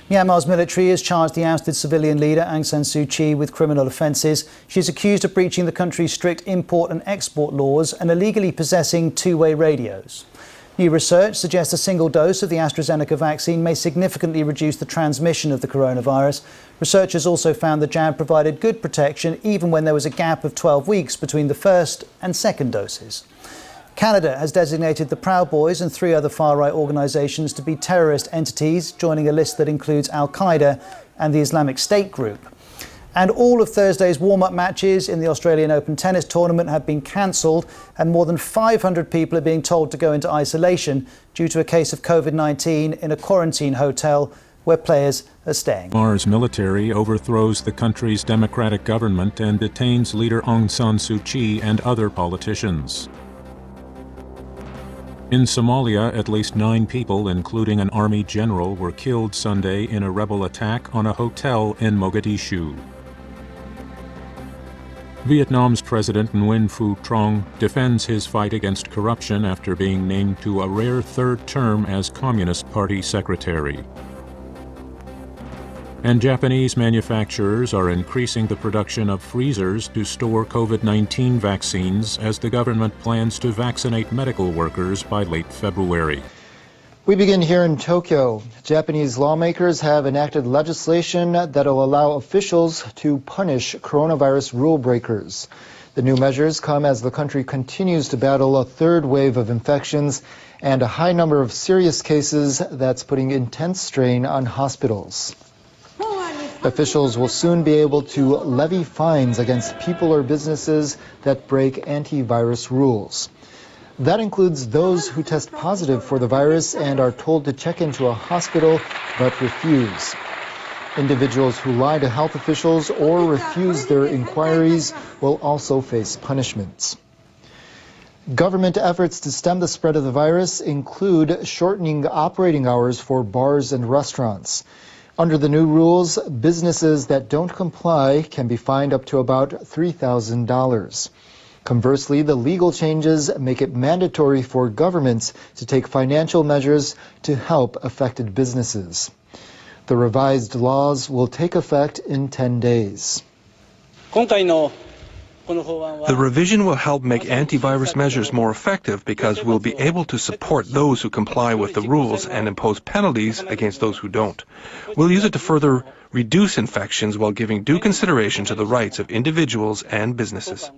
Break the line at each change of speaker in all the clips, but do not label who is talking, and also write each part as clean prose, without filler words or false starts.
Myanmar's military has charged the ousted civilian leader Aung San Suu Kyi with criminal offences. She's accused of breaching the country's strict import and export laws and illegally possessing two-way radios. New research suggests a single dose of the AstraZeneca vaccine may significantly reduce the transmission of the coronavirus. Researchers also found the jab provided good protection even when there was a gap of 12 weeks between the first and second doses. Canada has designated the Proud Boys and 3 other far-right organisations to be terrorist entities, joining a list that includes Al-Qaeda and the Islamic State group. And all of Thursday's warm-up matches in the Australian Open tennis tournament have been cancelled, and more than 500 people are being told to go into isolation due to a case of COVID-19 in a quarantine hotel where players are staying.
Myanmar's military overthrows the country's democratic government and detains leader Aung San Suu Kyi and other politicians. In Somalia, at least 9 people, including an army general, were killed Sunday in a rebel attack on a hotel in Mogadishu. Vietnam's President Nguyen Phu Trong defends his fight against corruption after being named to a rare 3rd term as Communist Party secretary. And Japanese manufacturers are increasing the production of freezers to store COVID-19 vaccines as the government plans to vaccinate medical workers by late February.
We begin here in Tokyo. Japanese lawmakers have enacted legislation that will allow officials to punish coronavirus rule breakers. The new measures come as the country continues to battle a 3rd wave of infections and a high number of serious cases that's putting intense strain on hospitals. Officials will soon be able to levy fines against people or businesses that break antivirus rules. That includes those who test positive for the virus and are told to check into a hospital but refuse. Individuals who lie to health officials or refuse their inquiries will also face punishments. Government efforts to stem the spread of the virus include shortening operating hours for bars and restaurants. Under the new rules, businesses that don't comply can be fined up to about $3,000. Conversely, the legal changes make it mandatory for governments to take financial measures to help affected businesses. The revised laws will take effect in 10 days.
The revision will help make antivirus measures more effective because we'll be able to support those who comply with the rules and impose penalties against those who don't. We'll use it to further reduce infections while giving due consideration to the rights of individuals and businesses.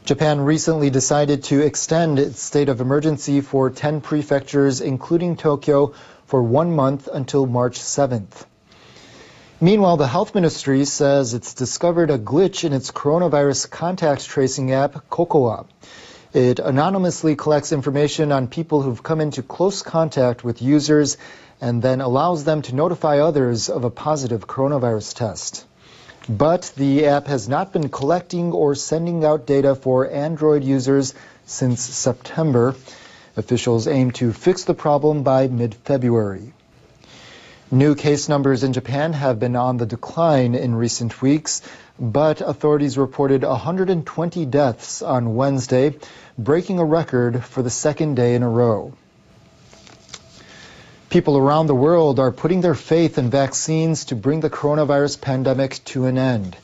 Japan recently decided to extend its state of emergency for 10 prefectures, including Tokyo, for 1 month until March 7th. Meanwhile, the health ministry says it's discovered a glitch in its coronavirus contact tracing app, Cocoa. It anonymously collects information on people who've come into close contact with users and then allows them to notify others of a positive coronavirus test. But the app has not been collecting or sending out data for Android users since September. Officials aim to fix the problem by mid-February. New case numbers in Japan have been on the decline in recent weeks, but authorities reported 120 deaths on Wednesday, breaking a record for the 2nd day in a row. People around the world are putting their faith in vaccines to bring the coronavirus pandemic to an end.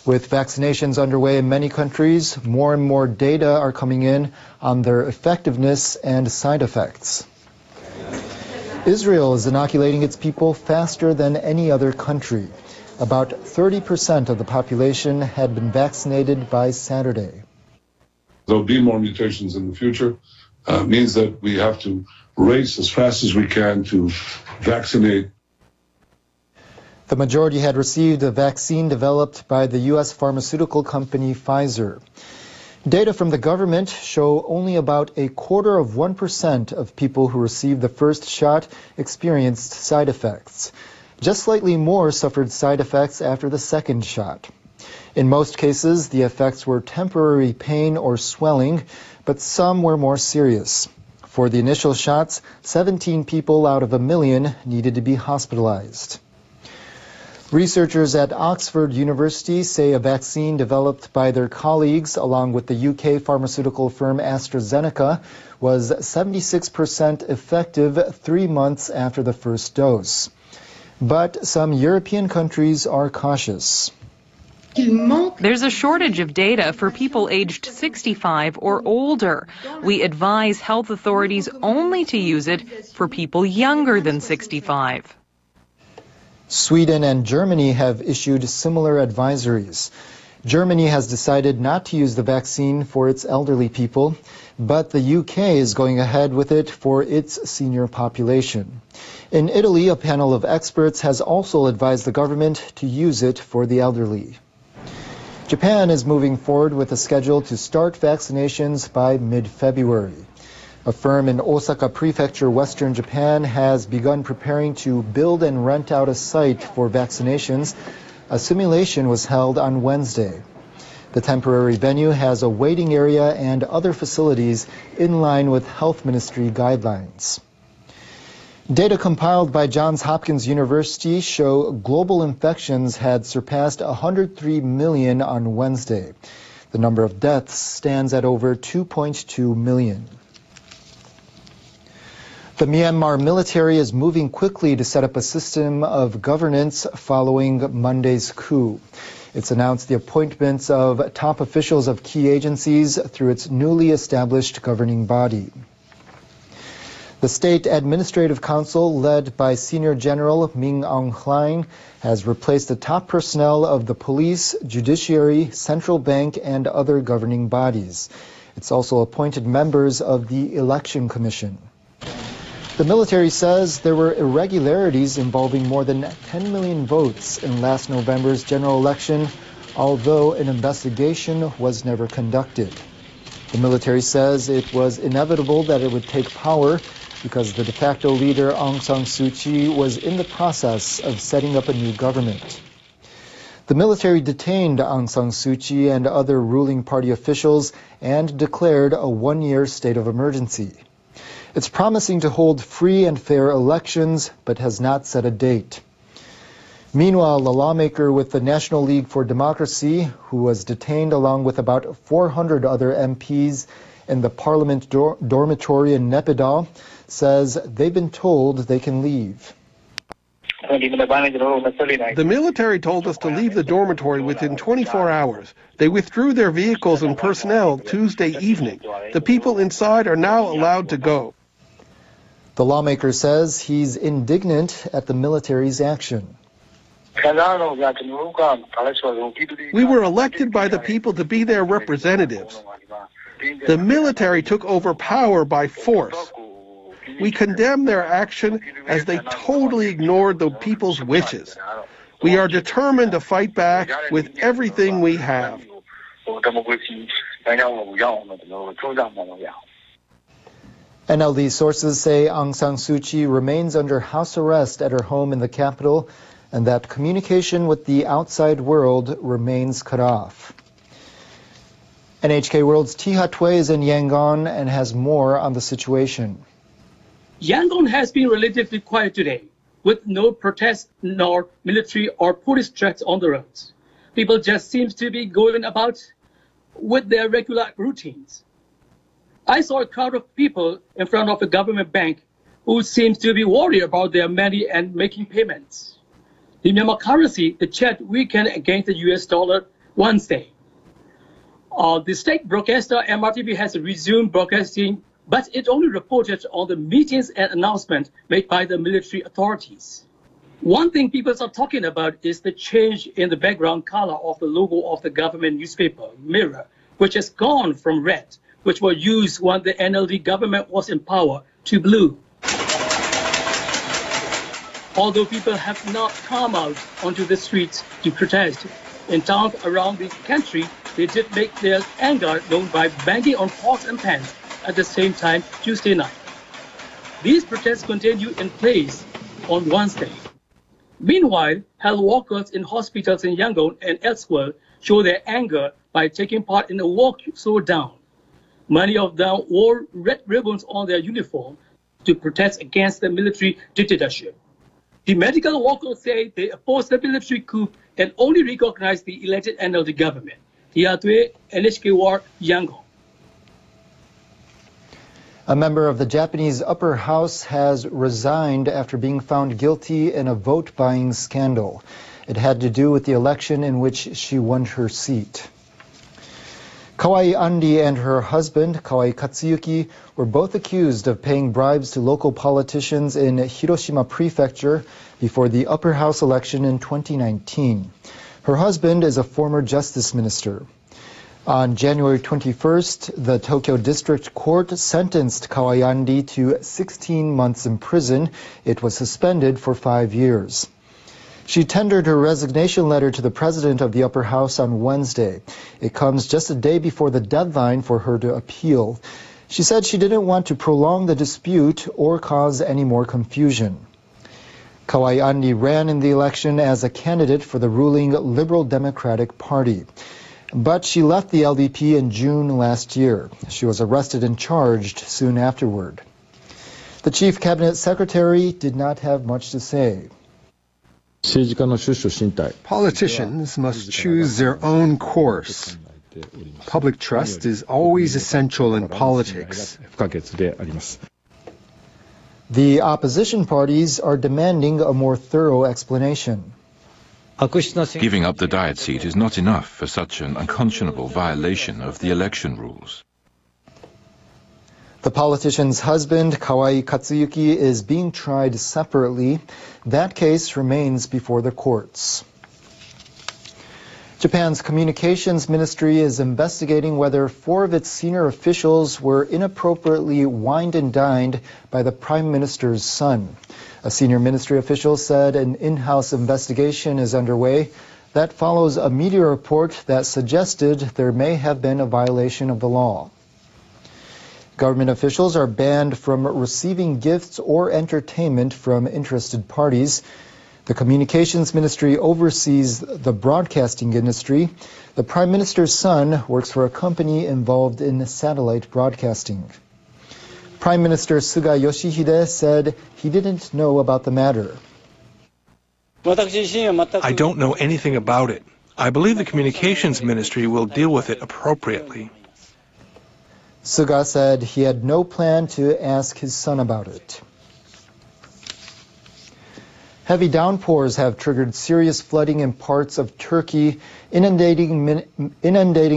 With vaccinations underway in many countries, more and more data are coming in on their effectiveness and side effects. Israel is inoculating its people faster than any other country. About 30% of the population had been vaccinated by Saturday.
There'll be more mutations in the future. Means that we have to race as fast as we can to vaccinate.
The majority had received a vaccine developed by the U.S. pharmaceutical company Pfizer. Data from the government show only about 0.25% of people who received the first shot experienced side effects. Just slightly more suffered side effects after the second shot. In most cases, the effects were temporary pain or swelling, but some were more serious. For the initial shots, 17 people out of 1 million needed to be hospitalized. Researchers at Oxford University say a vaccine developed by their colleagues along with the UK pharmaceutical firm AstraZeneca was 76% effective 3 months after the first dose. But some European countries are cautious.
There's a shortage of data for people aged 65 or older. We advise health authorities only to use it for people younger than 65.
Sweden and Germany have issued similar advisories. Germany has decided not to use the vaccine for its elderly people, but the UK is going ahead with it for its senior population. In Italy, a panel of experts has also advised the government to use it for the elderly. Japan is moving forward with a schedule to start vaccinations by mid-February. A firm in Osaka Prefecture, Western Japan, has begun preparing to build and rent out a site for vaccinations. A simulation was held on Wednesday. The temporary venue has a waiting area and other facilities in line with Health Ministry guidelines. Data compiled by Johns Hopkins University show global infections had surpassed 103 million on Wednesday. The number of deaths stands at over 2.2 million. The Myanmar military is moving quickly to set up a system of governance following Monday's coup. It's announced the appointments of top officials of key agencies through its newly established governing body. The State Administrative Council, led by Senior General Min Aung Hlaing, has replaced the top personnel of the police, judiciary, central bank, and other governing bodies. It's also appointed members of the Election Commission. The military says there were irregularities involving more than 10 million votes in last November's general election, although an investigation was never conducted. The military says it was inevitable that it would take power because the de facto leader Aung San Suu Kyi was in the process of setting up a new government. The military detained Aung San Suu Kyi and other ruling party officials and declared a one-year state of emergency. It's promising to hold free and fair elections, but has not set a date. Meanwhile, a lawmaker with the National League for Democracy, who was detained along with about 400 other MPs in the parliament dormitory in Naypyidaw, says they've been told they can leave.
The military told us to leave the dormitory within 24 hours. They withdrew their vehicles and personnel Tuesday evening. The people inside are now allowed to go.
The lawmaker says he's indignant at the military's action.
We were elected by the people to be their representatives. The military took over power by force. We condemn their action as they totally ignored the people's wishes. We are determined to fight back with everything we have.
NLD sources say Aung San Suu Kyi remains under house arrest at her home in the capital and that communication with the outside world remains cut off. NHK World's Tiha Tue is in Yangon and has more on the situation.
Yangon has been relatively quiet today, with no protests nor military or police threats on the roads. People just seem to be going about with their regular routines. I saw a crowd of people in front of a government bank who seems to be worried about their money and making payments. The Myanmar currency, the kyat, weakened against the US dollar Wednesday. The state broadcaster MRTV has resumed broadcasting, but it only reported on the meetings and announcements made by the military authorities. One thing people are talking about is the change in the background color of the logo of the government newspaper, Mirror, which has gone from red, which was used when the NLD government was in power, to blue. Although people have not come out onto the streets to protest, in towns around the country, they did make their anger known by banging on pots and pans at the same time Tuesday night. These protests continue in place on Wednesday. Meanwhile, health workers in hospitals in Yangon and elsewhere show their anger by taking part in a walk slow down. Many of them wore red ribbons on their uniform to protest against the military dictatorship. The medical workers say they oppose the military coup and only recognize the elected NLD government. Yatue NHK War Yangon.
A member of the Japanese upper house has resigned after being found guilty in a vote-buying scandal. It had to do with the election in which she won her seat. Kawai Andi and her husband, Kawai Katsuyuki, were both accused of paying bribes to local politicians in Hiroshima Prefecture before the upper house election in 2019. Her husband is a former justice minister. On January 21st, the Tokyo District Court sentenced Kawai Andi to 16 months in prison. It was suspended for 5 years. She tendered her resignation letter to the president of the upper house on Wednesday. It comes just a day before the deadline for her to appeal. She said she didn't want to prolong the dispute or cause any more confusion. Kawai Andi ran in the election as a candidate for the ruling Liberal Democratic Party. But she left the LDP in June last year. She was arrested and charged soon afterward. The chief cabinet secretary did not have much to say.
Politicians must choose their own course. Public trust is always essential in politics.
The opposition parties are demanding a more thorough explanation.
Giving up the Diet seat is not enough for such an unconscionable violation of the election rules.
The politician's husband, Kawai Katsuyuki, is being tried separately. That case remains before the courts. Japan's communications ministry is investigating whether 4 of its senior officials were inappropriately wined and dined by the prime minister's son. A senior ministry official said an in-house investigation is underway. That follows a media report that suggested there may have been a violation of the law. Government officials are banned from receiving gifts or entertainment from interested parties. The Communications Ministry oversees the broadcasting industry. The Prime Minister's son works for a company involved in satellite broadcasting. Prime Minister Suga Yoshihide said he didn't know about the matter.
I don't know anything about it. I believe the Communications Ministry will deal with it appropriately.
Suga said he had no plan to ask his son about it. Heavy downpours have triggered serious flooding in parts of Turkey, inundating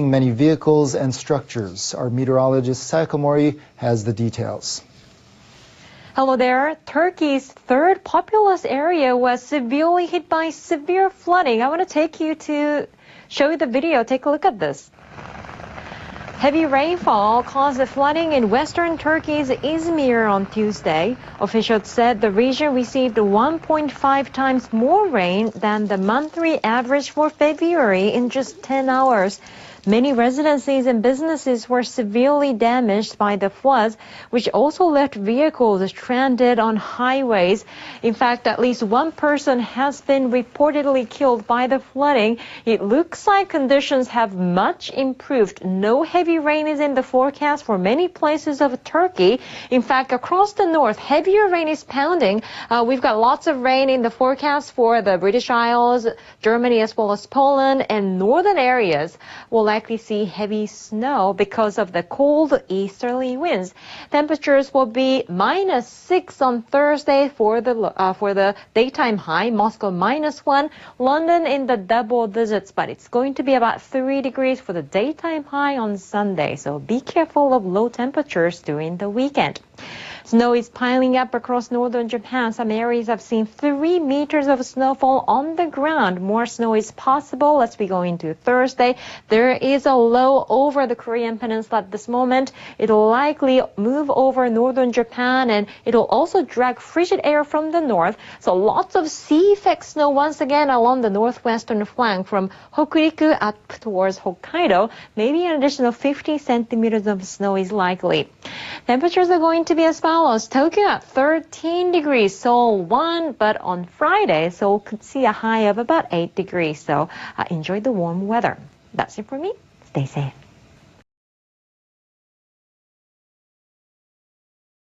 many vehicles and structures. Our meteorologist Sayaka Mori has the details.
Hello there. Turkey's third populous area was severely hit by severe flooding. I want to take you to show you the video. Take a look at this. Heavy rainfall caused the flooding in western Turkey's Izmir on Tuesday. Officials said the region received 1.5 times more rain than the monthly average for February in just 10 hours. Many residences and businesses were severely damaged by the floods, which also left vehicles stranded on highways. In fact, at least one person has been reportedly killed by the flooding. It looks like conditions have much improved. No heavy rain is in the forecast for many places of Turkey. In fact, across the north, heavier rain is pounding. We've got lots of rain in the forecast for the British Isles, Germany, as well as Poland, and northern areas will likely see heavy snow because of the cold easterly winds. Temperatures will be -6 on Thursday for the daytime high. Moscow -1, London in the double digits, but it's going to be about 3 degrees for the daytime high on Sunday. So be careful of low temperatures during the weekend. Snow is piling up across northern Japan. Some areas have seen 3 meters of snowfall on the ground. More snow is possible as we go into Thursday. There is a low over the Korean peninsula at this moment. It'll likely move over northern Japan, and it'll also drag frigid air from the north. So lots of sea effect snow once again along the northwestern flank from Hokuriku up towards Hokkaido. Maybe an additional 50 centimeters of snow is likely. Temperatures are going to be as follows. Tokyo at 13 degrees, Seoul 1, but on Friday, Seoul could see a high of about 8 degrees. So enjoy the warm weather. That's it for me. Stay safe.